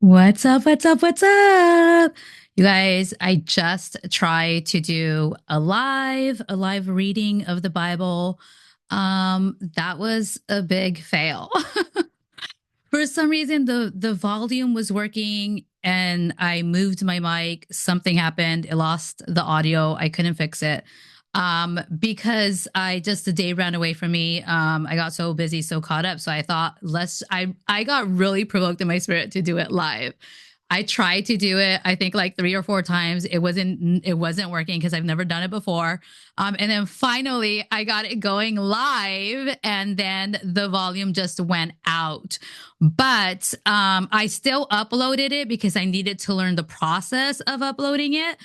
What's up? What's up? What's up? You guys, I just tried to do a live reading of the Bible. That was a big fail. For some reason the volume was working and I moved my mic, something happened, it lost the audio, I couldn't fix it. Because the day ran away from me. I got so busy, so caught up. So I thought I got really provoked in my spirit to do it live. I tried to do it, I think like 3 or 4 times. It wasn't working because I've never done it before. And then finally I got it going live and then the volume just went out. But I still uploaded it because I needed to learn the process of uploading it.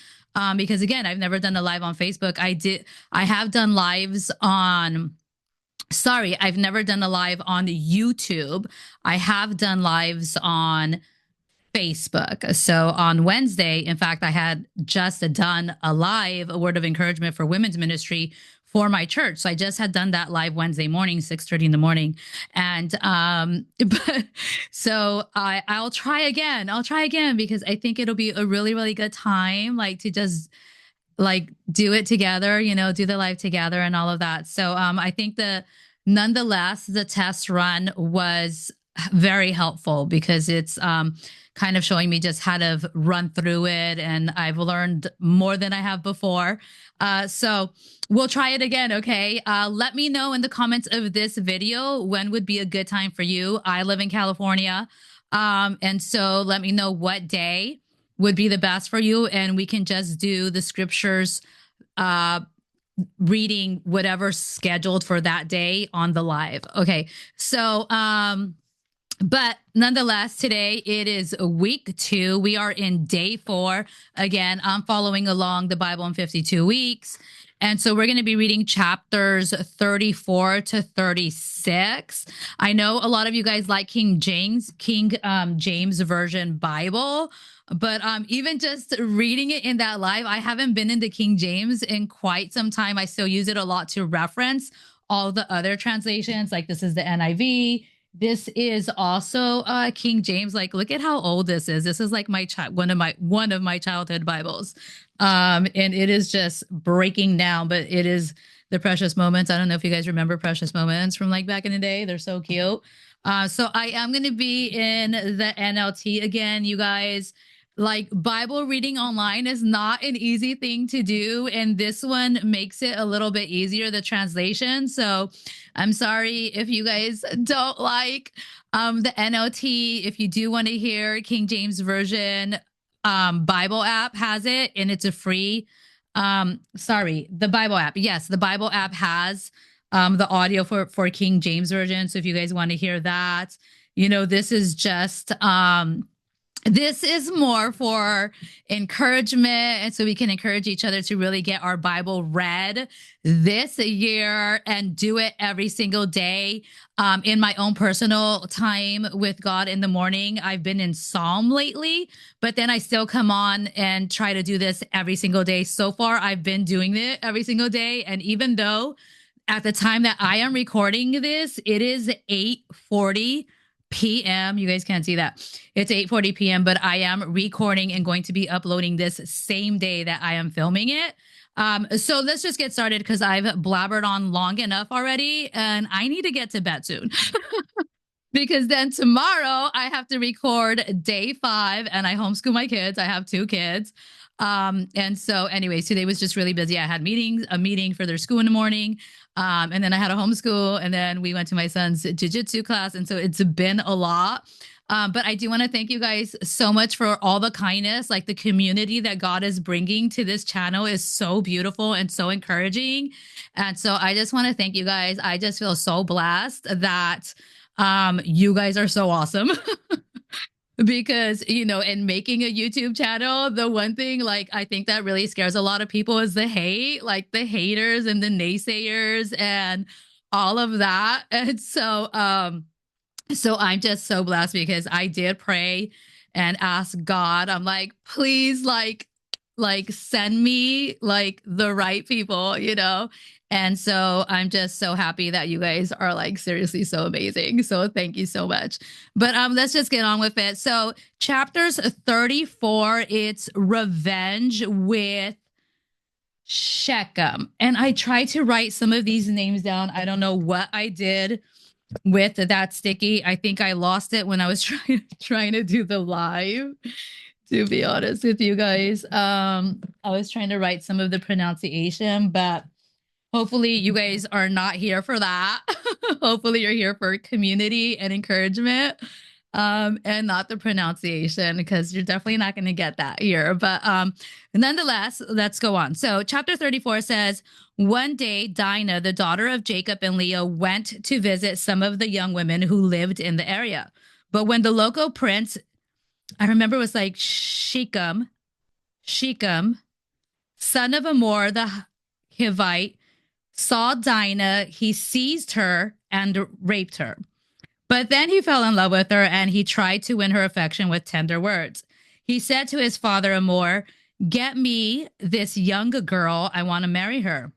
Because again, I've never done a live on Facebook. I have done lives on, sorry, I've never done a live on YouTube. I have done lives on Facebook. So on Wednesday, in fact, I had just done a word of encouragement for women's ministry for my church. So I just had done that live Wednesday morning, 6:30 in the morning. And but so I'll try again. I'll try again because I think it'll be a really, really good time, like to just like do it together, do the live together and all of that. So I think nonetheless, the test run was very helpful because it's kind of showing me just how to run through it. And I've learned more than I have before. So we'll try it again. Okay. Let me know in the comments of this video when would be a good time for you. I live in California. And so let me know what day would be the best for you. And we can just do the scriptures, reading whatever's scheduled for that day on the live. Okay. So, but nonetheless, today it is week 2. We are in day 4. Again, I'm following along the Bible in 52 weeks. And so we're going to be reading chapters 34 to 36. I know a lot of you guys like King James Version Bible, but even just reading it in that live, I haven't been into King James in quite some time. I still use it a lot to reference all the other translations. Like this is the NIV. This is also King James. Like, look at how old this is. This is like one of my childhood Bibles, and it is just breaking down. But it is the Precious Moments. I don't know if you guys remember Precious Moments from like back in the day. They're so cute. So I am going to be in the NLT again, you guys. Like Bible reading online is not an easy thing to do, and this one makes it a little bit easier, the translation. So I'm sorry if you guys don't like the NLT. If you do want to hear King James Version, Bible app has it, and it's a free. Sorry, the Bible app. Yes, the Bible app has the audio for King James Version. So if you guys want to hear that, this is just this is more for encouragement. And so we can encourage each other to really get our Bible read this year and do it every single day. In my own personal time with God in the morning, I've been in Psalm lately, but then I still come on and try to do this every single day. So far, I've been doing it every single day. And even though at the time that I am recording this, it is 8:40 p.m. You guys can't see that. It's 8:40 p.m., but I am recording and going to be uploading this same day that I am filming it. So let's just get started because I've blabbered on long enough already and I need to get to bed soon. Because then tomorrow I have to record day 5 and I homeschool my kids. I have 2 kids. And so anyways, today was just really busy. I had a meeting for their school in the morning. And then I had a homeschool and then we went to my son's jiu-jitsu class. And so it's been a lot. But I do want to thank you guys so much for all the kindness. Like the community that God is bringing to this channel is so beautiful and so encouraging. And so I just want to thank you guys. I just feel so blessed that you guys are so awesome. Because, in making a YouTube channel, the one thing like I think that really scares a lot of people is the hate, like the haters and the naysayers and all of that. And so I'm just so blessed because I did pray and ask God. I'm like, please, like send me like the right people, And so I'm just so happy that you guys are like seriously so amazing. So thank you so much. But let's just get on with it. So chapters 34, it's revenge with Shechem. And I tried to write some of these names down. I don't know what I did with that sticky. I think I lost it when I was trying to do the live, to be honest with you guys. I was trying to write some of the pronunciation, but hopefully you guys are not here for that. Hopefully you're here for community and encouragement, and not the pronunciation, because you're definitely not going to get that here. But nonetheless, let's go on. So chapter 34 says, one day, Dinah, the daughter of Jacob and Leah, went to visit some of the young women who lived in the area. But when the local prince, I remember it was like Shechem, son of Amor the Hivite, saw Dinah, he seized her and raped her. But then he fell in love with her and he tried to win her affection with tender words. He said to his father Amor, get me this young girl, I want to marry her.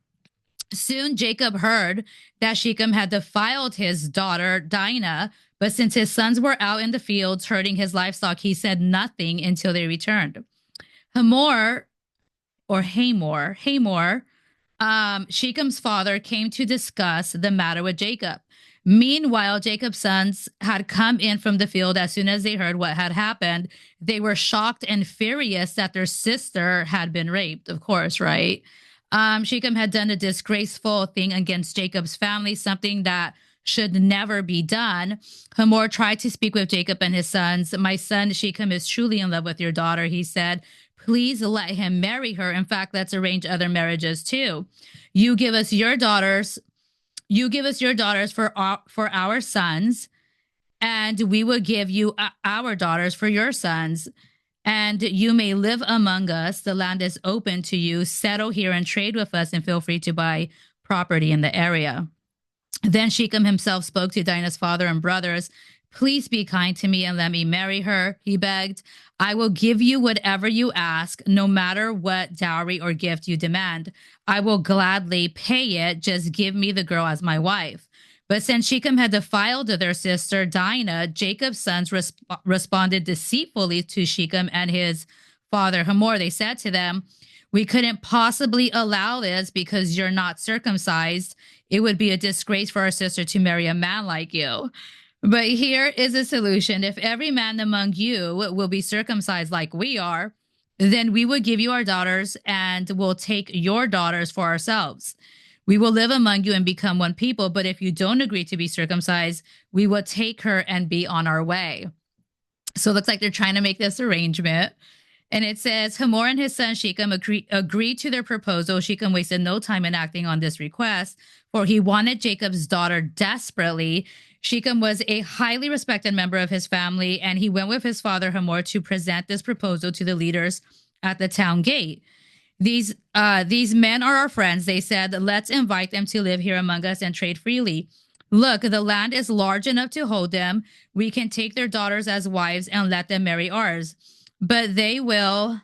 Soon Jacob heard that Shechem had defiled his daughter Dinah, but since his sons were out in the fields herding his livestock, he said nothing until they returned. Hamor, Shechem's father, came to discuss the matter with Jacob. Meanwhile, Jacob's sons had come in from the field. As soon as they heard what had happened, they were shocked and furious that their sister had been raped, of course, right? Shechem had done a disgraceful thing against Jacob's family, something that should never be done. Hamor tried to speak with Jacob and his sons. My son Shechem is truly in love with your daughter, he said. Please let him marry her. In fact, let's arrange other marriages too. You give us your daughters for our sons, and we will give you our daughters for your sons. And you may live among us. The land is open to you. Settle here and trade with us, and feel free to buy property in the area. Then Shechem himself spoke to Dinah's father and brothers. Please be kind to me and let me marry her, he begged. I will give you whatever you ask, no matter what dowry or gift you demand. I will gladly pay it. Just give me the girl as my wife. But since Shechem had defiled their sister Dinah, Jacob's sons responded deceitfully to Shechem and his father Hamor. They said to them, we couldn't possibly allow this because you're not circumcised. It would be a disgrace for our sister to marry a man like you. But here is a solution. If every man among you will be circumcised like we are, then we will give you our daughters and we'll take your daughters for ourselves. We will live among you and become one people. But if you don't agree to be circumcised, we will take her and be on our way. So it looks like they're trying to make this arrangement. And it says, Hamor and his son Shechem agreed to their proposal. Shechem wasted no time in acting on this request, for he wanted Jacob's daughter desperately. Shechem was a highly respected member of his family, and he went with his father Hamor to present this proposal to the leaders at the town gate. These men are our friends, they said. Let's invite them to live here among us and trade freely. Look, the land is large enough to hold them. We can take their daughters as wives and let them marry ours. But they will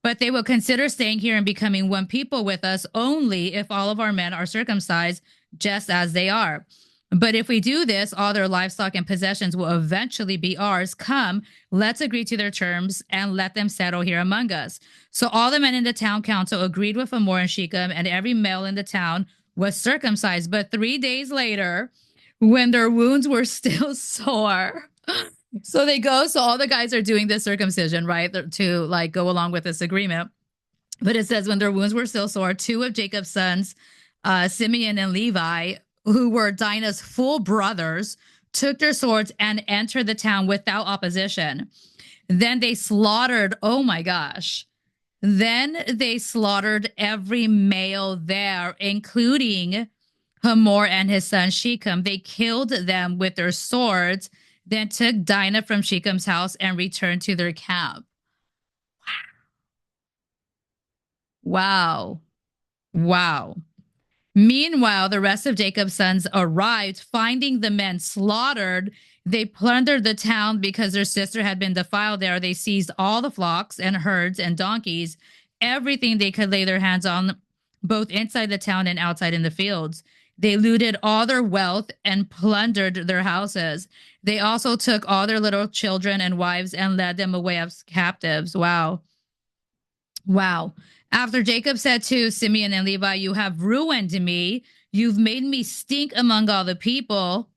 consider staying here and becoming one people with us only if all of our men are circumcised, just as they are. But if we do this, all their livestock and possessions will eventually be ours. Come, let's agree to their terms and let them settle here among us. So all the men in the town council agreed with Hamor and Shechem, and every male in the town was circumcised. But 3 days later, when their wounds were still sore, so all the guys are doing this circumcision, right, to like go along with this agreement. But it says when their wounds were still sore, 2 of Jacob's sons, Simeon and Levi, who were Dinah's full brothers, took their swords and entered the town without opposition. Then they slaughtered, every male there, including Hamor and his son Shechem. They killed them with their swords, then took Dinah from Shechem's house and returned to their camp. Wow. Meanwhile, the rest of Jacob's sons arrived. Finding the men slaughtered, they plundered the town because their sister had been defiled there. They seized all the flocks and herds and donkeys, everything they could lay their hands on. both inside the town and outside in the fields. They looted all their wealth and plundered their houses. They also took all their little children and wives and led them away as captives. Wow. Wow. After Jacob said to Simeon and Levi, "You have ruined me. You've made me stink among all the people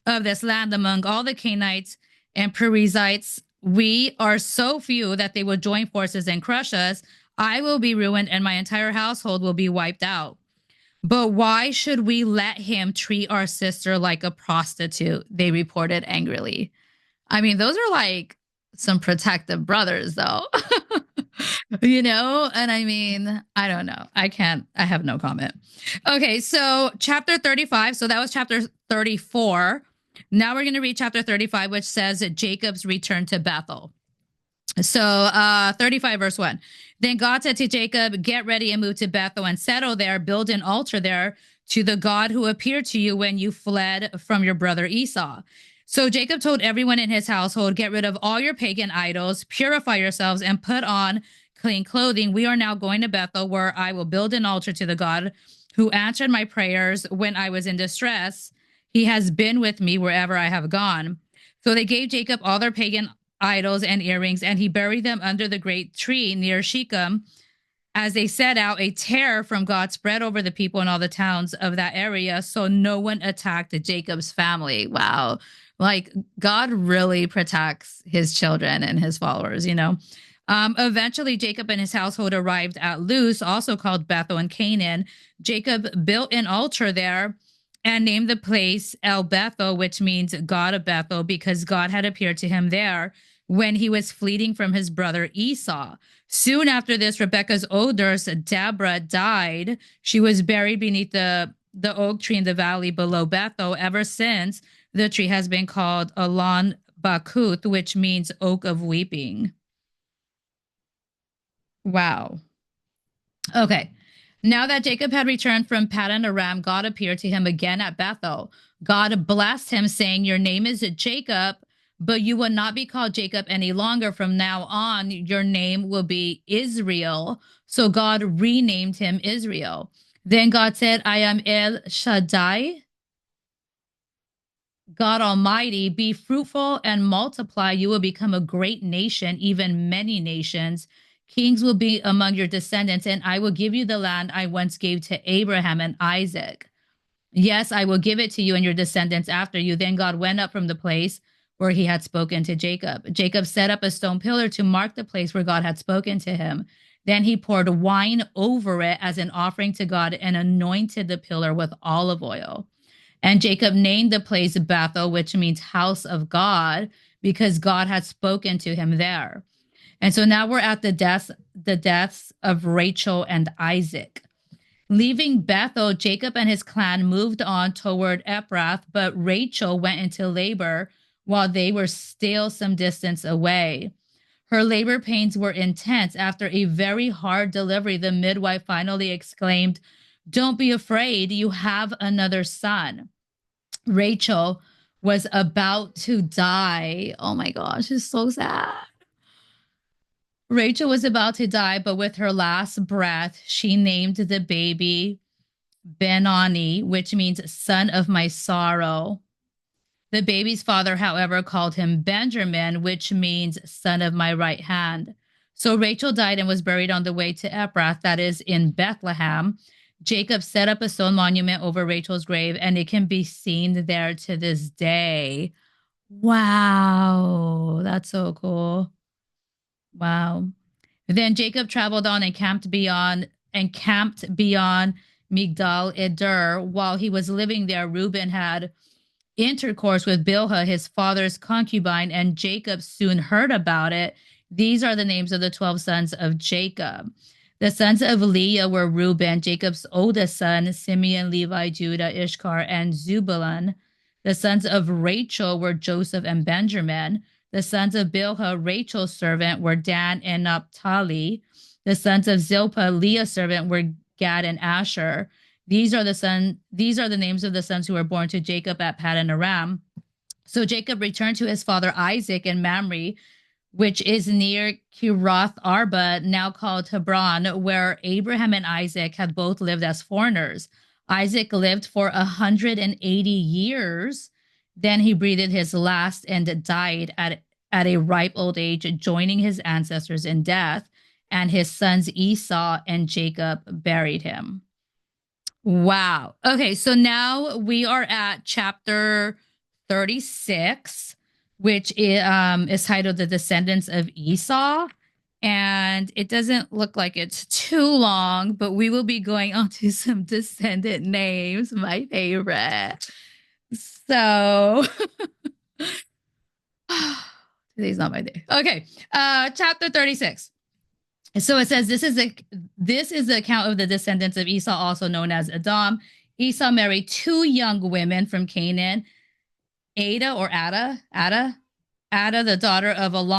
of this land, among all the Canaanites and Perizzites. We are so few that they will join forces and crush us. I will be ruined and my entire household will be wiped out. But why should we let him treat our sister like a prostitute?" They reported angrily. I mean, those are like some protective brothers, though. And I mean, I don't know. I have no comment. Okay, so chapter 35. So that was chapter 34. Now we're going to read chapter 35, which says that Jacob's return to Bethel. So 35 verse 1. Then God said to Jacob, "Get ready and move to Bethel and settle there, build an altar there to the God who appeared to you when you fled from your brother Esau." So Jacob told everyone in his household, "Get rid of all your pagan idols, purify yourselves, and put on clean clothing. We are now going to Bethel, where I will build an altar to the God who answered my prayers when I was in distress. He has been with me wherever I have gone." So they gave Jacob all their pagan idols and earrings, and he buried them under the great tree near Shechem. As they set out, a terror from God spread over the people in all the towns of that area, so no one attacked Jacob's family. Wow. Like, God really protects his children and his followers, Eventually, Jacob and his household arrived at Luz, also called Bethel in Canaan. Jacob built an altar there and named the place El Bethel, which means God of Bethel, because God had appeared to him there when he was fleeing from his brother Esau. Soon after this, Rebekah's older nurse, Deborah, died. She was buried beneath the oak tree in the valley below Bethel. Ever since, the tree has been called Alon Bakuth, which means oak of weeping. Wow. Okay. Now that Jacob had returned from Paddan Aram, God appeared to him again at Bethel. God blessed him, saying, "Your name is Jacob, but you will not be called Jacob any longer. From now on, your name will be Israel." So God renamed him Israel. Then God said, "I am El Shaddai, God Almighty. Be fruitful and multiply. You will become a great nation, even many nations. Kings will be among your descendants, and I will give you the land I once gave to Abraham and Isaac. Yes, I will give it to you and your descendants after you." Then God went up from the place where he had spoken to Jacob. Jacob set up a stone pillar to mark the place where God had spoken to him. Then he poured wine over it as an offering to God and anointed the pillar with olive oil. And Jacob named the place Bethel, which means house of God, because God had spoken to him there. And so now we're at the deaths of Rachel and Isaac. Leaving Bethel, Jacob and his clan moved on toward Ephrath, but Rachel went into labor while they were still some distance away. Her labor pains were intense. After a very hard delivery, the midwife finally exclaimed, "Don't be afraid, you have another son." Rachel was about to die. Oh my gosh, it's so sad. Rachel was about to die, but with her last breath, she named the baby Benoni, which means son of my sorrow. The baby's father, however, called him Benjamin, which means son of my right hand. So Rachel died and was buried on the way to Ephrath, that is in Bethlehem. Jacob set up a stone monument over Rachel's grave, and it can be seen there to this day. Wow, that's so cool. Wow. Then Jacob traveled on and camped beyond Migdal Eder. While he was living there, Reuben had intercourse with Bilhah, his father's concubine, and Jacob soon heard about it. These are the names of the 12 sons of Jacob. The sons of Leah were Reuben, Jacob's oldest son, Simeon, Levi, Judah, Issachar, and Zebulun. The sons of Rachel were Joseph and Benjamin. The sons of Bilhah, Rachel's servant, were Dan and Naphtali. The sons of Zilpah, Leah's servant, were Gad and Asher. These are the names of the sons who were born to Jacob at Paddan Aram. So Jacob returned to his father Isaac and Mamre, which is near Kirath Arba, now called Hebron, where Abraham and Isaac had both lived as foreigners. Isaac lived for 180 years. Then he breathed his last and died at a ripe old age, joining his ancestors in death, and his sons Esau and Jacob buried him. Wow. Okay, so now we are at chapter 36, which is titled The Descendants of Esau. And it doesn't look like it's too long, but we will be going on to some descendant names, my favorite. So today's not my day. Okay, chapter 36. So it says this is the account of the descendants of Esau, also known as Edom. Esau married two young women from Canaan, Ada, the daughter of Elon.